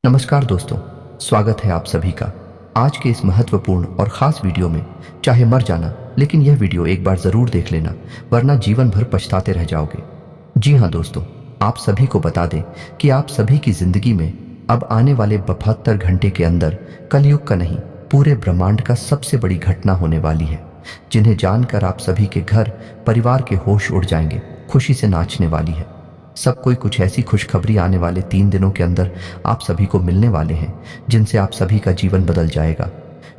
नमस्कार दोस्तों, स्वागत है आप सभी का आज के इस महत्वपूर्ण और ख़ास वीडियो में। चाहे मर जाना, लेकिन यह वीडियो एक बार ज़रूर देख लेना, वरना जीवन भर पछताते रह जाओगे। जी हाँ दोस्तों, आप सभी को बता दें कि आप सभी की ज़िंदगी में अब आने वाले 72 घंटे के अंदर कलयुग का नहीं, पूरे ब्रह्मांड का सबसे बड़ी घटना होने वाली है, जिन्हें जानकर आप सभी के घर परिवार के होश उड़ जाएंगे, खुशी से नाचने वाली है। सब कोई कुछ ऐसी खुशखबरी आने वाले 3 दिनों के अंदर आप सभी को मिलने वाले हैं, जिनसे आप सभी का जीवन बदल जाएगा।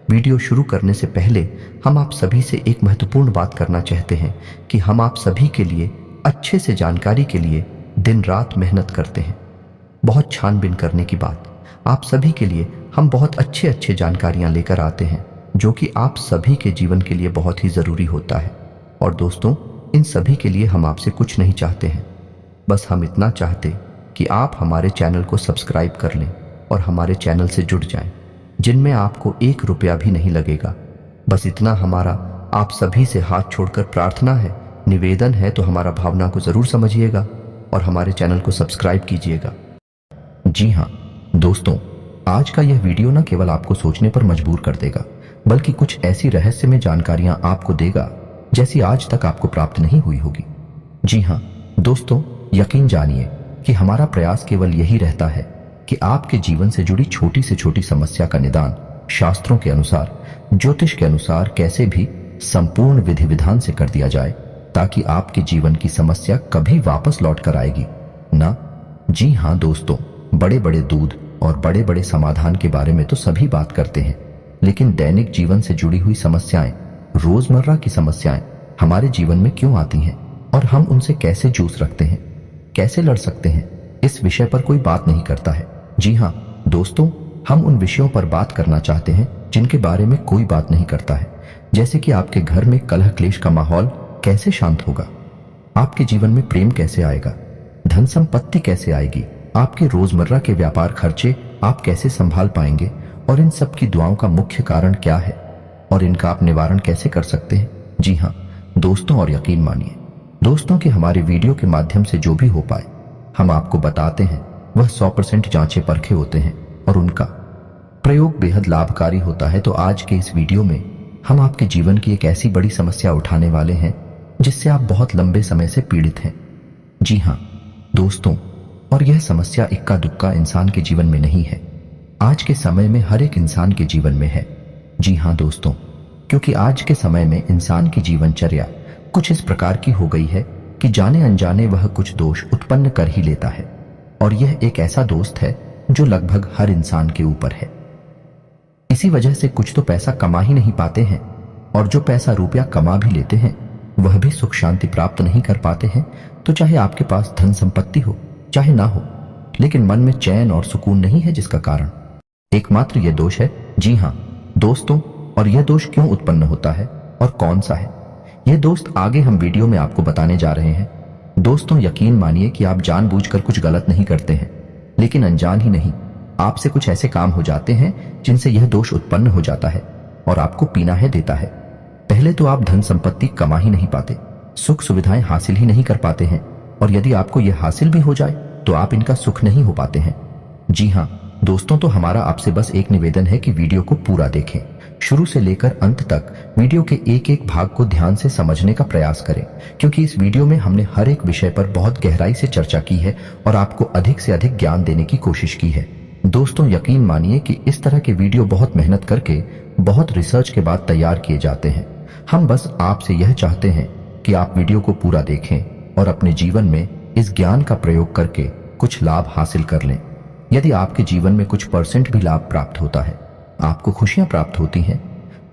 वीडियो शुरू करने से पहले हम आप सभी से एक महत्वपूर्ण बात करना चाहते हैं कि हम आप सभी के लिए अच्छे से जानकारी के लिए दिन रात मेहनत करते हैं। बहुत छानबीन करने की बात, आप सभी के लिए हम बहुत अच्छे जानकारियां लेकर आते हैं, जो कि आप सभी के जीवन के लिए बहुत ही ज़रूरी होता है। और दोस्तों, इन सभी के लिए हम आपसे कुछ नहीं चाहते हैं, बस हम इतना चाहते कि आप हमारे चैनल को सब्सक्राइब कर लें और हमारे चैनल से जुड़ जाएं, जिनमें आपको 1 रुपया भी नहीं लगेगा। बस इतना हमारा आप सभी से हाथ छोड़कर प्रार्थना है, निवेदन है, तो हमारा भावना को ज़रूर समझिएगा और हमारे चैनल को सब्सक्राइब कीजिएगा। जी हाँ दोस्तों, आज का यह वीडियो न केवल आपको सोचने पर मजबूर कर देगा, बल्कि कुछ ऐसी रहस्यमय जानकारियां आपको देगा जैसी आज तक आपको प्राप्त नहीं हुई होगी। जी हाँ दोस्तों, यकीन जानिए कि हमारा प्रयास केवल यही रहता है कि आपके जीवन से जुड़ी छोटी से छोटी समस्या का निदान शास्त्रों के अनुसार, ज्योतिष के अनुसार कैसे भी संपूर्ण विधि विधान से कर दिया जाए, ताकि आपके जीवन की समस्या कभी वापस लौट कर आएगी ना। जी हाँ दोस्तों, बड़े बड़े दूध और बड़े बड़े समाधान के बारे में तो सभी बात करते हैं, लेकिन दैनिक जीवन से जुड़ी हुई समस्याएं, रोजमर्रा की समस्याएं हमारे जीवन में क्यों आती हैं और हम उनसे कैसे जूझ रखते हैं, कैसे लड़ सकते हैं, इस विषय पर कोई बात नहीं करता है। जी हाँ दोस्तों, हम उन विषयों पर बात करना चाहते हैं जिनके बारे में कोई बात नहीं करता है, जैसे कि आपके घर में कलह क्लेश का माहौल कैसे शांत होगा, आपके जीवन में प्रेम कैसे आएगा, धन संपत्ति कैसे आएगी, आपके रोजमर्रा के व्यापार खर्चे आप कैसे संभाल पाएंगे, और इन सब की दुआओं का मुख्य कारण क्या है और इनका आप निवारण कैसे कर सकते हैं। जी हाँ दोस्तों, और यकीन मानिए दोस्तों कि हमारे वीडियो के माध्यम से जो भी हो पाए हम आपको बताते हैं, वह 100% जांचे परखे होते हैं और उनका प्रयोग बेहद लाभकारी होता है। तो आज के इस वीडियो में हम आपके जीवन की एक ऐसी बड़ी समस्या उठाने वाले हैं जिससे आप बहुत लंबे समय से पीड़ित हैं। जी हाँ दोस्तों, और यह समस्या इक्का दुक्का इंसान के जीवन में नहीं है, आज के समय में हर एक इंसान के जीवन में है। जी हाँ दोस्तों, क्योंकि आज के समय में इंसान की जीवनचर्या कुछ इस प्रकार की हो गई है कि जाने अनजाने वह कुछ दोष उत्पन्न कर ही लेता है, और यह एक ऐसा दोस्त है जो लगभग हर इंसान के ऊपर है। इसी वजह से कुछ तो पैसा कमा ही नहीं पाते हैं, और जो पैसा रुपया कमा भी लेते हैं वह भी सुख शांति प्राप्त नहीं कर पाते हैं। तो चाहे आपके पास धन संपत्ति हो चाहे ना हो, लेकिन मन में चैन और सुकून नहीं है, जिसका कारण एकमात्र यह दोष है। जी हाँ दोस्तों, और यह दोष क्यों उत्पन्न होता है और कौन सा है, यह दोस्त आगे हम वीडियो में आपको बताने जा रहे हैं। दोस्तों, यकीन मानिए कि आप जानबूझकर कुछ गलत नहीं करते हैं, लेकिन अनजान ही नहीं, आपसे कुछ ऐसे काम हो जाते हैं जिनसे यह दोष उत्पन्न हो जाता है और आपको पीना है देता है। पहले तो आप धन संपत्ति कमा ही नहीं पाते, सुख सुविधाएं हासिल ही नहीं कर पाते हैं, और यदि आपको यह हासिल भी हो जाए तो आप इनका सुख नहीं हो पाते हैं। जी हाँ दोस्तों, तो हमारा आपसे बस एक निवेदन है कि वीडियो को पूरा देखें, शुरू से लेकर अंत तक वीडियो के एक एक भाग को ध्यान से समझने का प्रयास करें, क्योंकि इस वीडियो में हमने हर एक विषय पर बहुत गहराई से चर्चा की है और आपको अधिक से अधिक ज्ञान देने की कोशिश की है। दोस्तों, यकीन मानिए कि इस तरह के वीडियो बहुत मेहनत करके, बहुत रिसर्च के बाद तैयार किए जाते हैं। हम बस आपसे यह चाहते हैं कि आप वीडियो को पूरा देखें और अपने जीवन में इस ज्ञान का प्रयोग करके कुछ लाभ हासिल कर लें। यदि आपके जीवन में कुछ % भी लाभ प्राप्त होता है, आपको खुशियां प्राप्त होती हैं,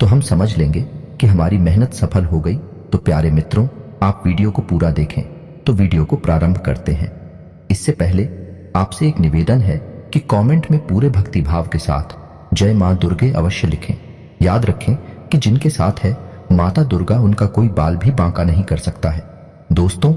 तो हम समझ लेंगे कि हमारी मेहनत सफल हो गई। तो प्यारे मित्रों, आप वीडियो को पूरा देखें। तो वीडियो को प्रारंभ करते हैं। इससे पहले आपसे एक निवेदन है कि कमेंट में पूरे भक्तिभाव के साथ जय मां दुर्गे अवश्य लिखें। याद रखें कि जिनके साथ है माता दुर्गा, उनका कोई बाल भी बांका नहीं कर सकता है। दोस्तों,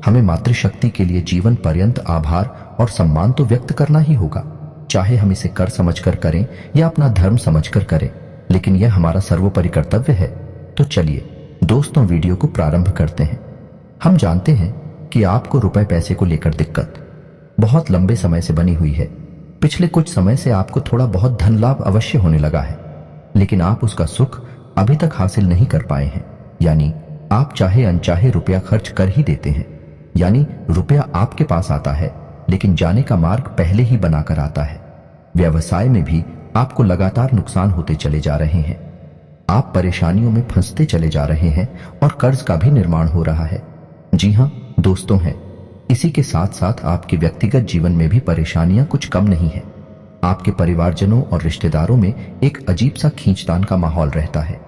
हमें मातृशक्ति के लिए जीवन पर्यंत आभार और सम्मान तो व्यक्त करना ही होगा, चाहे हम इसे कर समझकर करें या अपना धर्म समझकर करें, लेकिन यह हमारा सर्वोपरि कर्तव्य है। तो चलिए दोस्तों, वीडियो को प्रारंभ करते हैं। हम जानते हैं कि आपको रुपए पैसे को लेकर दिक्कत बहुत लंबे समय से बनी हुई है, पिछले कुछ समय से आपको थोड़ा बहुत धन लाभ अवश्य होने लगा है, लेकिन आप उसका सुख अभी तक हासिल नहीं कर पाए हैं। यानी आप चाहे अनचाहे रुपया खर्च कर ही देते हैं। यानी रुपया आपके पास आता है, लेकिन जाने का मार्ग पहले ही बनाकर आता है। व्यवसाय में भी आपको लगातार नुकसान होते चले जा रहे हैं। आप परेशानियों में फंसते चले जा रहे हैं और कर्ज का भी निर्माण हो रहा है। जी हाँ दोस्तों, है इसी के साथ साथ आपके व्यक्तिगत जीवन में भी परेशानियां कुछ कम नहीं है। आपके परिवारजनों और रिश्तेदारों में एक अजीब सा खींचतान का माहौल रहता है।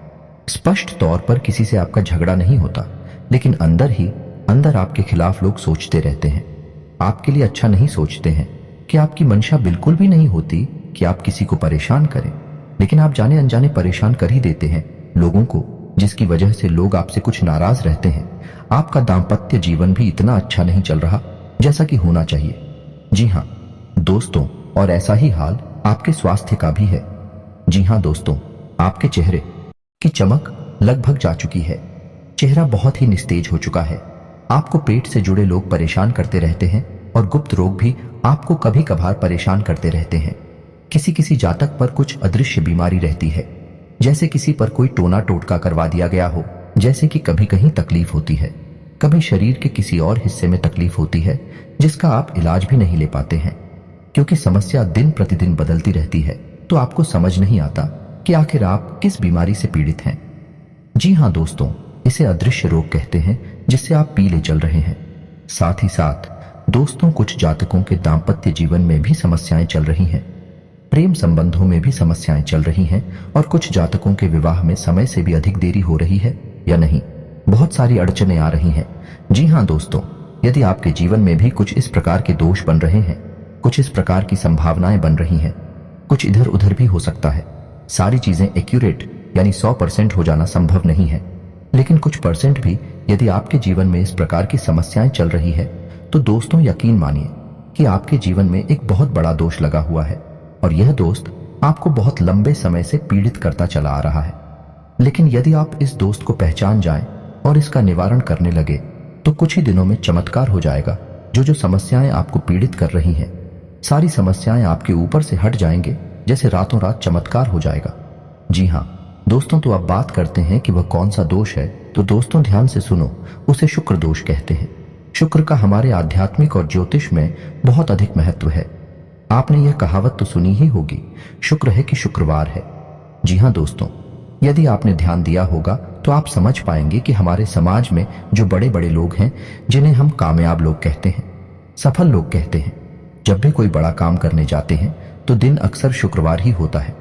स्पष्ट तौर पर किसी से आपका झगड़ा नहीं होता, लेकिन अंदर ही अंदर आपके खिलाफ लोग सोचते रहते हैं, आपके लिए अच्छा नहीं सोचते हैं। कि आपकी मंशा बिल्कुल भी नहीं होती कि आप किसी को परेशान करें, लेकिन आप जाने अनजाने परेशान कर ही देते हैं लोगों को, जिसकी वजह से लोग आपसे कुछ नाराज रहते हैं। आपका दाम्पत्य जीवन भी इतना अच्छा नहीं चल रहा जैसा कि होना चाहिए। जी हाँ दोस्तों, और ऐसा ही हाल आपके स्वास्थ्य का भी है। जी हाँ दोस्तों, आपके चेहरे की चमक लगभग जा चुकी है। चेहरा बहुत ही निस्तेज हो चुका है। आपको पेट से जुड़े लोग परेशान करते रहते हैं और गुप्त रोग भी आपको कभी कभार परेशान करते रहते हैं। किसी किसी जातक पर कुछ अदृश्य बीमारी रहती है, जैसे किसी पर कोई टोना टोटका करवा दिया गया हो। जैसे कि कभी कहीं तकलीफ होती है, कभी शरीर के किसी और हिस्से में तकलीफ होती है जिसका आप इलाज भी नहीं ले पाते हैं, क्योंकि समस्या दिन प्रतिदिन बदलती रहती है। तो आपको समझ नहीं आता कि आखिर आप किस बीमारी से पीड़ित हैं। जी हाँ दोस्तों, इसे अदृश्य रोग कहते हैं, जिससे आप पीले चल रहे हैं। साथ ही साथ दोस्तों, कुछ जातकों के दाम्पत्य जीवन में भी समस्याएं चल रही हैं, प्रेम संबंधों में भी समस्याएं चल रही हैं, और कुछ जातकों के विवाह में समय से भी अधिक देरी हो रही है या नहीं, बहुत सारी अड़चनें आ रही हैं। जी हाँ दोस्तों, यदि आपके जीवन में भी कुछ इस प्रकार के दोष बन रहे हैं, कुछ इस प्रकार की संभावनाएं बन रही हैं, कुछ इधर उधर भी हो सकता है। सारी चीजें एक्यूरेट यानी 100% हो जाना संभव नहीं है, लेकिन कुछ परसेंट भी यदि आपके जीवन में इस प्रकार की समस्याएं चल रही है, तो दोस्तों यकीन मानिए कि आपके जीवन में एक बहुत बड़ा दोष लगा हुआ है, और यह दोस्त आपको बहुत लंबे समय से पीड़ित करता चला आ रहा है। लेकिन यदि आप इस दोस्त को पहचान जाएं और इसका निवारण करने लगे, तो कुछ ही दिनों में चमत्कार हो जाएगा। जो समस्याएं आपको पीड़ित कर रही हैं, सारी समस्याएं आपके ऊपर से हट जाएंगे, जैसे रातों रात चमत्कार हो जाएगा। जी हाँ दोस्तों, तो अब बात करते हैं कि वह कौन सा दोष है। तो दोस्तों ध्यान से सुनो, उसे शुक्र दोष कहते हैं। शुक्र का हमारे आध्यात्मिक और ज्योतिष में बहुत अधिक महत्व है। आपने यह कहावत तो सुनी ही होगी, शुक्र है कि शुक्रवार है। जी हाँ दोस्तों, यदि आपने ध्यान दिया होगा तो आप समझ पाएंगे कि हमारे समाज में जो बड़े बड़े लोग हैं, जिन्हें हम कामयाब लोग कहते हैं, सफल लोग कहते हैं, जब भी कोई बड़ा काम करने जाते हैं तो दिन अक्सर शुक्रवार ही होता है।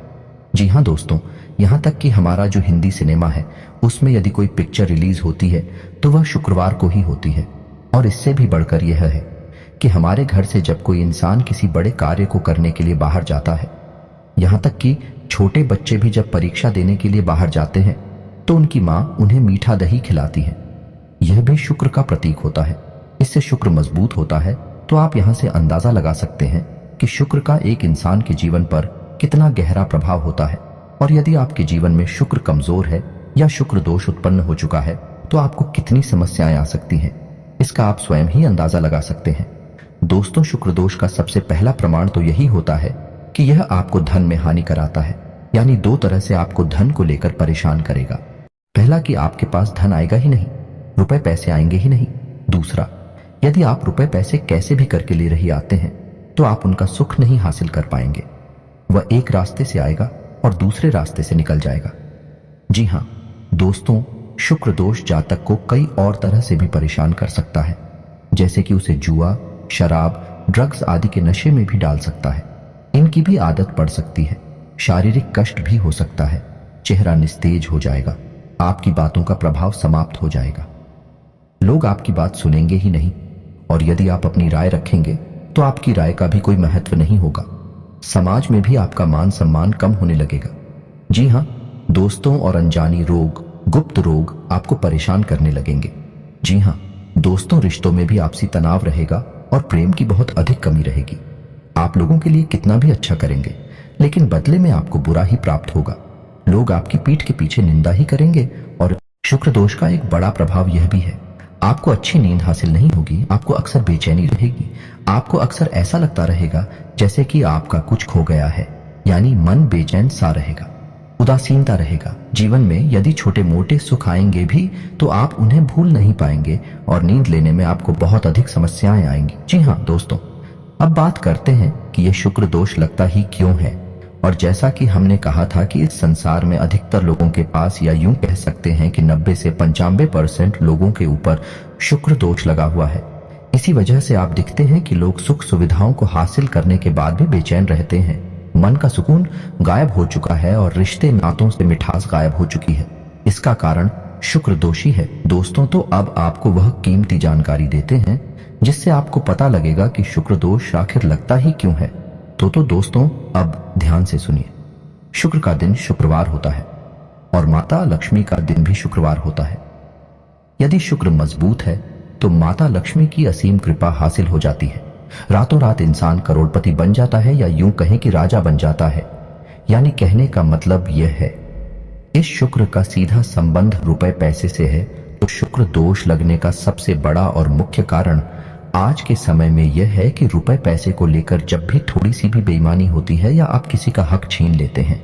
जी हाँ दोस्तों, यहाँ तक कि हमारा जो हिंदी सिनेमा है, उसमें यदि कोई पिक्चर रिलीज होती है तो वह शुक्रवार को ही होती है। और इससे भी बढ़कर यह है कि हमारे घर से जब कोई इंसान किसी बड़े कार्य को करने के लिए बाहर जाता है, यहाँ तक कि छोटे बच्चे भी जब परीक्षा देने के लिए बाहर जाते हैं, तो उनकी माँ उन्हें मीठा दही खिलाती है। यह भी शुक्र का प्रतीक होता है। इससे शुक्र मजबूत होता है। तो आप यहाँ से अंदाजा लगा सकते हैं कि शुक्र का एक इंसान के जीवन पर कितना गहरा प्रभाव होता है। और यदि आपके जीवन में शुक्र कमजोर है या शुक्र दोष उत्पन्न हो चुका है, तो आपको कितनी समस्याएं आ सकती हैं, इसका आप स्वयं ही अंदाजा लगा सकते हैं। दोस्तों, शुक्र दोष का सबसे पहला प्रमाण तो यही होता है कि यह आपको धन में हानि कराता है। यानी दो तरह से आपको धन को लेकर परेशान करेगा। पहला कि आपके पास धन आएगा ही नहीं, रुपए पैसे आएंगे ही नहीं। दूसरा, यदि आप रुपए पैसे कैसे भी करके ले रही आते हैं, तो आप उनका सुख नहीं हासिल कर पाएंगे। वह एक रास्ते से आएगा और दूसरे रास्ते से निकल जाएगा। जी हाँ दोस्तों, शुक्र दोष जातक को कई और तरह से भी परेशान कर सकता है, जैसे कि उसे जुआ, शराब, ड्रग्स आदि के नशे में भी डाल सकता है। इनकी भी आदत पड़ सकती है। शारीरिक कष्ट भी हो सकता है। चेहरा निस्तेज हो जाएगा। आपकी बातों का प्रभाव समाप्त हो जाएगा। लोग आपकी बात सुनेंगे ही नहीं, और यदि आप अपनी राय रखेंगे तो आपकी राय का भी कोई महत्व नहीं होगा। समाज में भी आपका मान सम्मान कम होने लगेगा। जी हाँ दोस्तों, और अनजानी रोग, गुप्त रोग आपको परेशान करने लगेंगे। जी हाँ दोस्तों, रिश्तों में भी आपसी तनाव रहेगा और प्रेम की बहुत अधिक कमी रहेगी। आप लोगों के लिए कितना भी अच्छा करेंगे, लेकिन बदले में आपको बुरा ही प्राप्त होगा। लोग आपकी पीठ के पीछे निंदा ही करेंगे। और शुक्र दोष का एक बड़ा प्रभाव यह भी है, आपको अच्छी नींद हासिल नहीं होगी, आपको अक्सर बेचैनी रहेगी, आपको अक्सर ऐसा लगता रहेगा जैसे कि आपका कुछ खो गया है, यानी मन बेचैन सा रहेगा, उदासीनता रहेगा। जीवन में यदि छोटे मोटे सुख आएंगे भी तो आप उन्हें भूल नहीं पाएंगे और नींद लेने में आपको बहुत अधिक समस्याएं आएंगी। जी हाँ दोस्तों, अब बात करते हैं कि यह शुक्र दोष लगता ही क्यों है। और जैसा कि हमने कहा था कि इस संसार में अधिकतर लोगों के पास, या यूं कह सकते हैं कि 90 से 95% लोगों के ऊपर शुक्र दोष लगा हुआ है। इसी वजह से आप दिखते हैं कि लोग सुख सुविधाओं को हासिल करने के बाद भी बेचैन रहते हैं, मन का सुकून गायब हो चुका है और रिश्ते नातों से मिठास गायब हो चुकी है। इसका कारण शुक्र दोषी है। दोस्तों, तो अब आपको वह कीमती जानकारी देते हैं जिससे आपको पता लगेगा कि शुक्र दोष आखिर लगता ही क्यों है। तो दोस्तों, अब ध्यान से सुनिए। शुक्र का दिन शुक्रवार होता है और माता लक्ष्मी का दिन भी शुक्रवार होता है। यदि शुक्र मजबूत है तो माता लक्ष्मी की असीम कृपा हासिल हो जाती है। रातों रात इंसान करोड़पति बन जाता है, या यूं कहें कि राजा बन जाता है। यानी कहने का मतलब यह है, इस शुक्र का सीधा संबंध रुपए पैसे से है। तो शुक्र दोष लगने का सबसे बड़ा और मुख्य कारण आज के समय में यह है कि रुपए पैसे को लेकर जब भी थोड़ी सी भी बेईमानी होती है या आप किसी का हक छीन लेते हैं,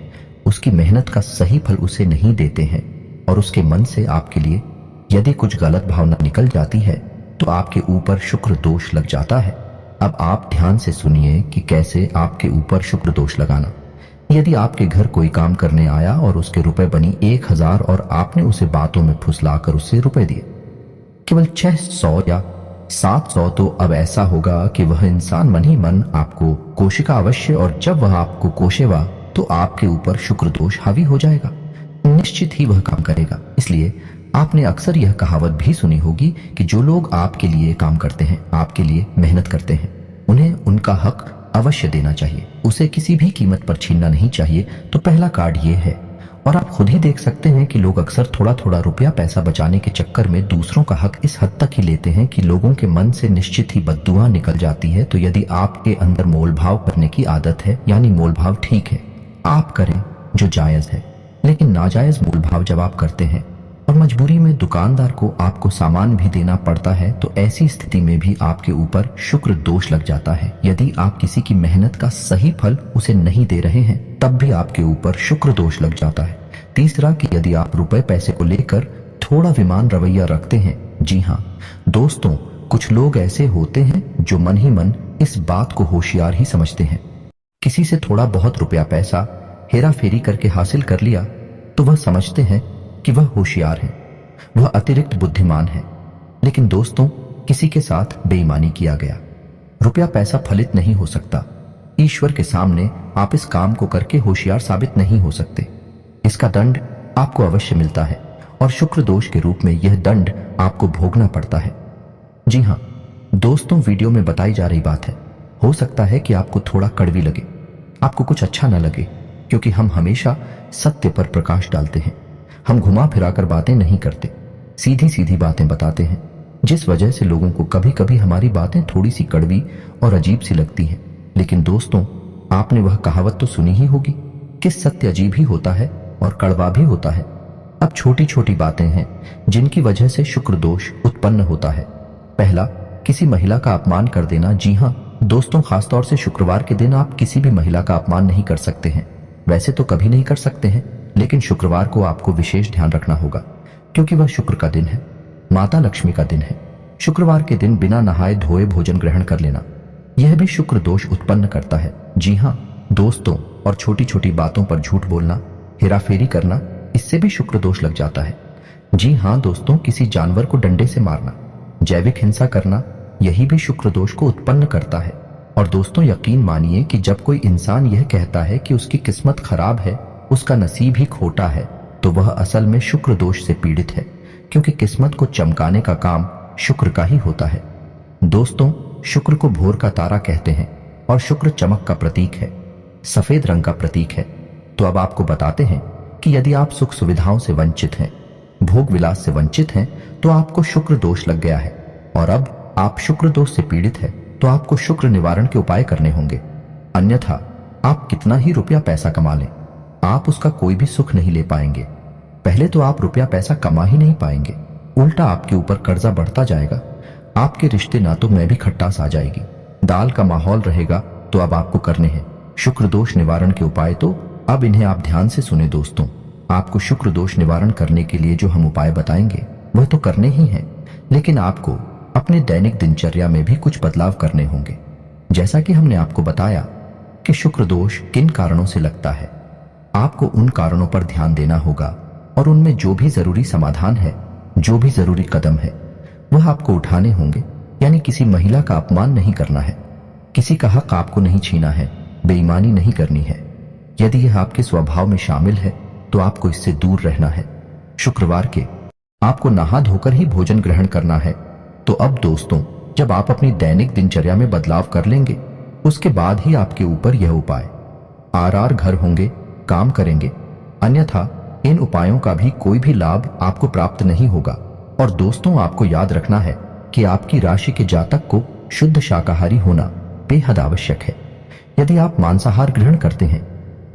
उसकी मेहनत का सही फल उसे नहीं देते हैं और उसके मन से आपके लिए यदि कुछ गलत भावना निकल जाती है तो आपके ऊपर शुक्र दोष लग जाता है। अब आप ध्यान से सुनिए कि कैसे आपके ऊपर शुक्र दोष लगाना। यदि आपके घर कोई काम करने आया और उसके रुपए बनी 1000 और आपने उसे बातों में फुसलाकर उससे रुपए दिए केवल 600 या 700, तो अब ऐसा होगा कि वह इंसान मन ही मन आपको कोशिका अवश्य, और जब वह आपको कोशेगा तो आपके ऊपर शुक्र दोष हावी हो जाएगा। निश्चित ही वह काम करेगा। इसलिए आपने अक्सर यह कहावत भी सुनी होगी कि जो लोग आपके लिए काम करते हैं, आपके लिए मेहनत करते हैं, उन्हें उनका हक अवश्य देना चाहिए, उसे किसी भी कीमत पर छीनना नहीं चाहिए। तो पहला कार्ड ये है। और आप खुद ही देख सकते हैं कि लोग अक्सर थोड़ा थोड़ा रुपया पैसा बचाने के चक्कर में दूसरों का हक इस हद तक ही लेते हैं कि लोगों के मन से निश्चित ही बद्दुआ निकल जाती है। तो यदि आपके अंदर मोलभाव करने की आदत है, यानी मोलभाव ठीक है, आप करें जो जायज है, लेकिन नाजायज मोलभाव जब आप करते हैं और मजबूरी में दुकानदार को आपको सामान भी देना पड़ता है, तो ऐसी स्थिति में भी आपके ऊपर शुक्र दोष लग जाता है। यदि आप किसी की मेहनत का सही फल उसे नहीं दे रहे हैं, तब भी आपके ऊपर शुक्र दोष लग जाता है। तीसरा, कि यदि आप रुपए पैसे को लेकर थोड़ा विमान रवैया रखते हैं। जी हाँ दोस्तों, कुछ लोग ऐसे होते हैं जो मन ही मन इस बात को होशियार ही समझते हैं। किसी से थोड़ा बहुत रुपया पैसा हेरा फेरी करके हासिल कर लिया तो वह समझते हैं कि वह होशियार है, वह अतिरिक्त बुद्धिमान है। लेकिन दोस्तों, किसी के साथ बेईमानी किया गया, रुपया पैसा फलित नहीं हो सकता। ईश्वर के सामने आप इस काम को करके होशियार साबित नहीं हो सकते। इसका दंड आपको अवश्य मिलता है और शुक्र दोष के रूप में यह दंड आपको भोगना पड़ता है। जी हाँ दोस्तों, वीडियो में बताई जा रही बात है। हो सकता है कि आपको थोड़ा कड़वी लगे, आपको कुछ अच्छा न लगे, क्योंकि हम हमेशा सत्य पर प्रकाश डालते हैं। हम घुमा फिराकर बातें नहीं करते, सीधी सीधी बातें बताते हैं, जिस वजह से लोगों को कभी कभी हमारी बातें थोड़ी सी कड़वी और अजीब सी लगती हैं। लेकिन दोस्तों, आपने वह कहावत तो सुनी ही होगी कि सत्य अजीब ही होता है और कड़वा भी होता है। अब छोटी छोटी बातें हैं जिनकी वजह से शुक्र दोष उत्पन्न होता है। पहला, किसी महिला का अपमान कर देना। जी हाँ दोस्तों, खासतौर से शुक्रवार के दिन आप किसी भी महिला का अपमान नहीं कर सकते हैं। वैसे तो कभी नहीं कर सकते हैं, लेकिन शुक्रवार को आपको विशेष ध्यान रखना होगा, क्योंकि वह शुक्र का दिन है, माता लक्ष्मी का दिन है। शुक्रवार के दिन बिना नहाए धोए भोजन ग्रहण कर लेना, यह भी शुक्र दोष उत्पन्न करता है। जी हाँ दोस्तों, और छोटी छोटी बातों पर झूठ बोलना, हेराफेरी करना, इससे भी शुक्र दोष लग जाता है। जी हाँ दोस्तों, किसी जानवर को डंडे से मारना, जैविक हिंसा करना, यही भी शुक्र दोष को उत्पन्न करता है। और दोस्तों, यकीन मानिए कि जब कोई इंसान यह कहता है कि उसकी किस्मत खराब है, उसका नसीब ही खोटा है, तो वह असल में शुक्र दोष से पीड़ित है, क्योंकि किस्मत को चमकाने का काम शुक्र का ही होता है। दोस्तों, शुक्र को भोर का तारा कहते हैं और शुक्र चमक का प्रतीक है, सफेद रंग का प्रतीक है। तो अब आपको बताते हैं कि यदि आप सुख सुविधाओं से वंचित हैं, भोग विलास से वंचित हैं, तो आपको शुक्र दोष लग गया है। और अब आप शुक्र दोष से पीड़ित है तो आपको शुक्र निवारण के उपाय करने होंगे। अन्यथा आप कितना ही रुपया पैसा कमा लें, आप उसका कोई भी सुख नहीं ले पाएंगे। पहले तो आप रुपया पैसा कमा ही नहीं पाएंगे, उल्टा आपके ऊपर कर्जा बढ़ता जाएगा। आपके रिश्ते नातों में भी खटास आ जाएगी। दाल का माहौल रहेगा तो अब आपको करने हैं शुक्र दोष निवारण के उपाय। तो अब इन्हें आप ध्यान से सुने दोस्तों। आपको शुक्र दोष निवारण करने के लिए जो हम उपाय बताएंगे वह तो करने ही हैं, लेकिन आपको अपने दैनिक दिनचर्या में भी कुछ बदलाव करने होंगे। जैसा कि हमने आपको बताया कि शुक्र दोष किन कारणों से लगता है, आपको उन कारणों पर ध्यान देना होगा और उनमें जो भी जरूरी समाधान है, जो भी जरूरी कदम है, वह आपको उठाने होंगे। यानी किसी महिला का अपमान नहीं करना है, किसी का हक आपको नहीं छीना है, बेईमानी नहीं करनी है। यदि यह आपके स्वभाव में शामिल है तो आपको इससे दूर रहना है। शुक्रवार के आपको नहा धोकर ही भोजन ग्रहण करना है। तो अब दोस्तों, जब आप अपनी दैनिक दिनचर्या में बदलाव कर लेंगे, उसके बाद ही आपके ऊपर यह उपाय आर घर होंगे, काम करेंगे। अन्यथा इन उपायों का भी कोई भी लाभ आपको प्राप्त नहीं होगा। और दोस्तों, आपको याद रखना है कि आपकी राशि के जातक को शुद्ध शाकाहारी होना बेहद आवश्यक है। यदि आप मांसाहार ग्रहण करते हैं,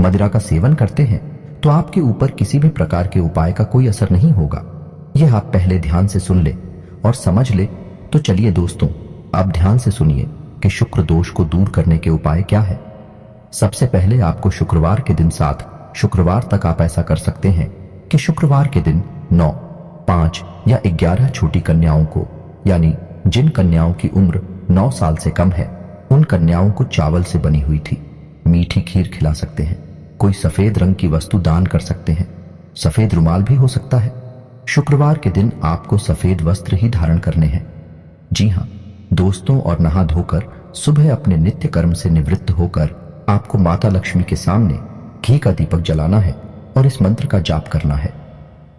मदिरा का सेवन करते हैं, तो आपके ऊपर किसी भी प्रकार के उपाय का कोई असर नहीं होगा। यह आप पहले ध्यान से सुन ले और समझ ले। तो चलिए दोस्तों, अब ध्यान से सुनिए कि शुक्र दोष को दूर करने के उपाय क्या है। सबसे पहले आपको शुक्रवार के दिन 7 शुक्रवार तक आप ऐसा कर सकते हैं कि शुक्रवार के दिन 9, 5 या 11 छोटी कन्याओं को, यानी जिन कन्याओं की उम्र 9 साल से कम है, उन कन्याओं को चावल से बनी हुई थी मीठी खीर खिला सकते हैं। कोई सफेद रंग की वस्तु दान कर सकते हैं। सफेद रुमाल भी हो सकता है। शुक्रवार के दिन आपको सफेद वस्त्र ही धारण करने हैं। जी हाँ दोस्तों, और नहा धोकर सुबह अपने नित्य कर्म से निवृत्त होकर आपको माता लक्ष्मी के सामने घी का दीपक जलाना है और इस मंत्र का जाप करना है।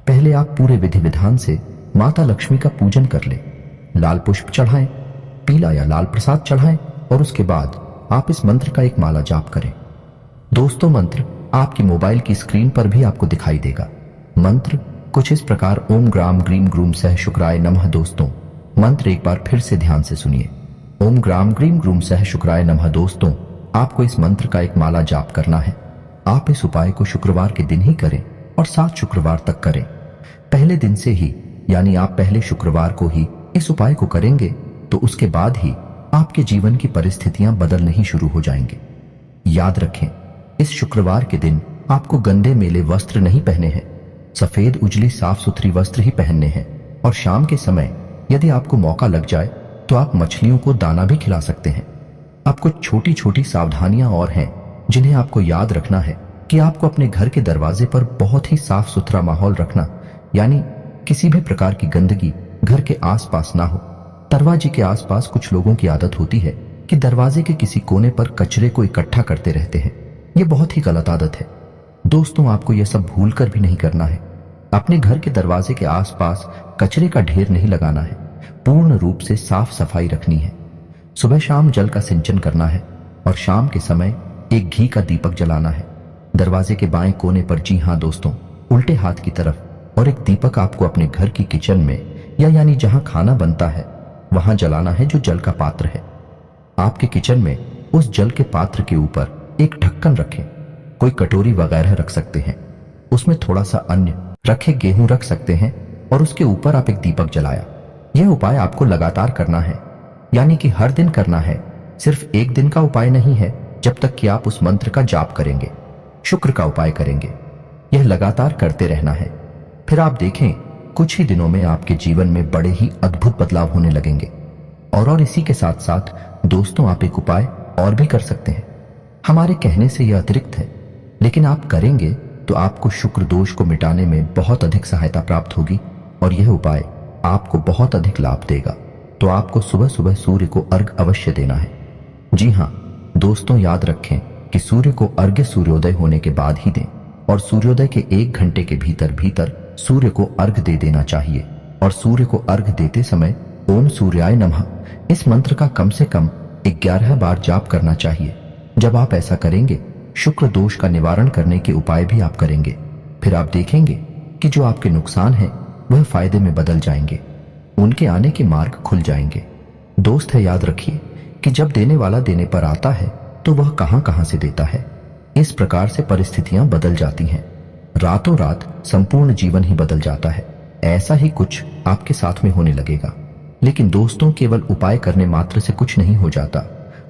पहले आप पूरे विधि विधान से माता लक्ष्मी का पूजन कर ले। लाल पुष्प चढ़ाएं, पीला या लाल प्रसाद चढ़ाएं और उसके बाद आप इस मंत्र का एक माला जाप करें। दोस्तों, मंत्र आपकी मोबाइल की स्क्रीन पर भी आपको दिखाई देगा। मंत्र कुछ इस प्रकार ओम ग्राम ग्रीम ग्रूम सह शुक्राय नमः। दोस्तों, मंत्र एक बार फिर से ध्यान से सुनिए। ओम ग्राम ग्रीम ग्रूम सह शुक्राय नमः। दोस्तों, आपको इस मंत्र का एक माला जाप करना है। आप इस उपाय को शुक्रवार के दिन ही करें और 7 शुक्रवार तक करें। पहले दिन से ही, यानी आप पहले शुक्रवार को ही इस उपाय को करेंगे तो उसके बाद ही आपके जीवन की परिस्थितियां बदलने ही शुरू हो जाएंगे। याद रखें, इस शुक्रवार के दिन आपको गंदे मेले वस्त्र नहीं पहने हैं। सफेद उजली साफ सुथरी वस्त्र ही पहनने हैं। और शाम के समय यदि आपको मौका लग जाए तो आप मछलियों को दाना भी खिला सकते हैं। अब कुछ छोटी छोटी सावधानियां और हैं जिन्हें आपको याद रखना है कि आपको अपने घर के दरवाजे पर बहुत ही साफ सुथरा माहौल रखना, यानी किसी भी प्रकार की गंदगी घर के आसपास ना हो। दरवाजे के आसपास कुछ लोगों की आदत होती है कि दरवाजे के किसी कोने पर कचरे को इकट्ठा करते रहते हैं। ये बहुत ही गलत आदत है। दोस्तों, आपको यह सब भूल कर भी नहीं करना है। अपने घर के दरवाजे के आसपास कचरे का ढेर नहीं लगाना है। पूर्ण रूप से साफ सफाई रखनी है। सुबह शाम जल का सिंचन करना है और शाम के समय एक घी का दीपक जलाना है। दरवाजे के बाएं कोने पर, जी हाँ दोस्तों, उल्टे हाथ की तरफ, और एक दीपक आपको अपने घर की किचन में, या यानी जहां खाना बनता है वहां जलाना है जो जल का पात्र है। आपके किचन में उस जल के पात्र के ऊपर एक ढक्कन रखें। कोई कटोरी वगैरह रख सकते हैं, उसमें थोड़ा सा अन्न रखे, गेहूं रख सकते हैं और उसके ऊपर आप एक दीपक जलाया। यह उपाय आपको लगातार करना है, यानी कि हर दिन करना है। सिर्फ एक दिन का उपाय नहीं है जब तक कि आप उस मंत्र का जाप करेंगे, शुक्र का उपाय करेंगे। यह लगातार करते रहना है। फिर आप देखें, कुछ ही दिनों में आपके जीवन में बड़े ही अद्भुत बदलाव होने लगेंगे। और इसी के साथ साथ दोस्तों, आप एक उपाय और भी कर सकते हैं। हमारे कहने से यह अतिरिक्त है, लेकिन आप करेंगे तो आपको शुक्र दोष को मिटाने में बहुत अधिक सहायता प्राप्त होगी और यह उपाय आपको बहुत अधिक लाभ देगा। तो आपको सुबह सुबह सूर्य को अर्घ अवश्य देना है। जी हाँ दोस्तों, याद रखें कि सूर्य को अर्घ्य सूर्योदय होने के बाद ही दें और सूर्योदय के 1 घंटे के भीतर भीतर सूर्य को अर्घ दे देना चाहिए। और सूर्य को अर्घ देते समय ओम सूर्याय नमः इस मंत्र का कम से कम 11 बार जाप करना चाहिए। जब आप ऐसा करेंगे, शुक्र दोष का निवारण करने के उपाय भी आप करेंगे, फिर आप देखेंगे कि जो आपके नुकसान हैं वह फायदे में बदल जाएंगे, उनके आने के मार्ग खुल जाएंगे। दोस्त है, याद रखिए कि जब देने वाला देने पर आता है तो वह कहां कहां से देता है। इस प्रकार से परिस्थितियां बदल जाती हैं। रातों रात संपूर्ण जीवन ही बदल जाता है। ऐसा ही कुछ आपके साथ में होने लगेगा। लेकिन दोस्तों, केवल उपाय करने मात्र से कुछ नहीं हो जाता।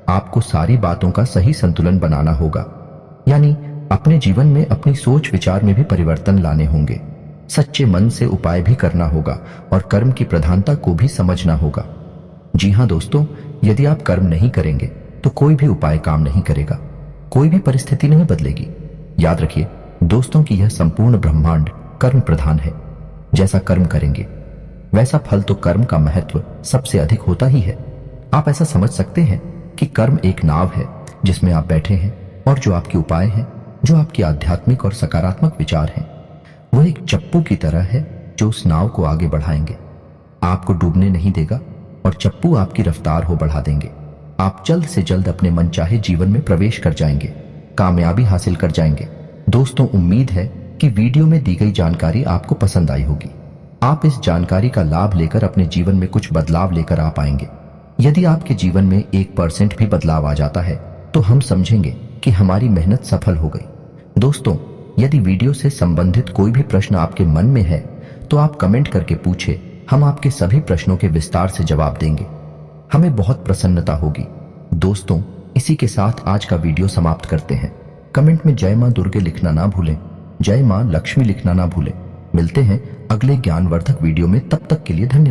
आपको सारी बातों का सही संतुलन बनाना होगा, यानी अपने जीवन में अपनी सोच विचार में भी परिवर्तन लाने होंगे। सच्चे मन से उपाय भी करना होगा और कर्म की प्रधानता को भी समझना होगा। जी हाँ दोस्तों, यदि आप कर्म नहीं करेंगे तो कोई भी उपाय काम नहीं करेगा, कोई भी परिस्थिति नहीं बदलेगी। याद रखिए दोस्तों कि यह संपूर्ण ब्रह्मांड कर्म प्रधान है। जैसा कर्म करेंगे वैसा फल, तो कर्म का महत्व सबसे अधिक होता ही है। आप ऐसा समझ सकते हैं कि कर्म एक नाव है जिसमें आप बैठे हैं, और जो आपके उपाय हैं, जो आपके आध्यात्मिक और सकारात्मक विचार हैं, वह एक चप्पू की तरह है जो उस नाव को आगे बढ़ाएंगे, आपको डूबने नहीं देगा, और चप्पू आपकी रफ्तार हो बढ़ा देंगे। आप जल्द से जल्द अपने मनचाहे जीवन में प्रवेश कर जाएंगे, कामयाबी हासिल कर जाएंगे। दोस्तों, उम्मीद है कि वीडियो में दी गई जानकारी आपको पसंद आई होगी। आप इस जानकारी का लाभ लेकर अपने जीवन में कुछ बदलाव लेकर आ पाएंगे। यदि आपके जीवन में 1% भी बदलाव आ जाता है तो हम समझेंगे कि हमारी मेहनत सफल हो गई। दोस्तों, यदि वीडियो से संबंधित कोई भी प्रश्न आपके मन में है तो आप कमेंट करके पूछे, हम आपके सभी प्रश्नों के विस्तार से जवाब देंगे। हमें बहुत प्रसन्नता होगी। दोस्तों, इसी के साथ आज का वीडियो समाप्त करते हैं। कमेंट में जय मां दुर्गे लिखना ना भूलें, जय मां लक्ष्मी लिखना ना भूलें। मिलते हैं अगले ज्ञानवर्धक वीडियो में, तब तक के लिए धन्यवाद।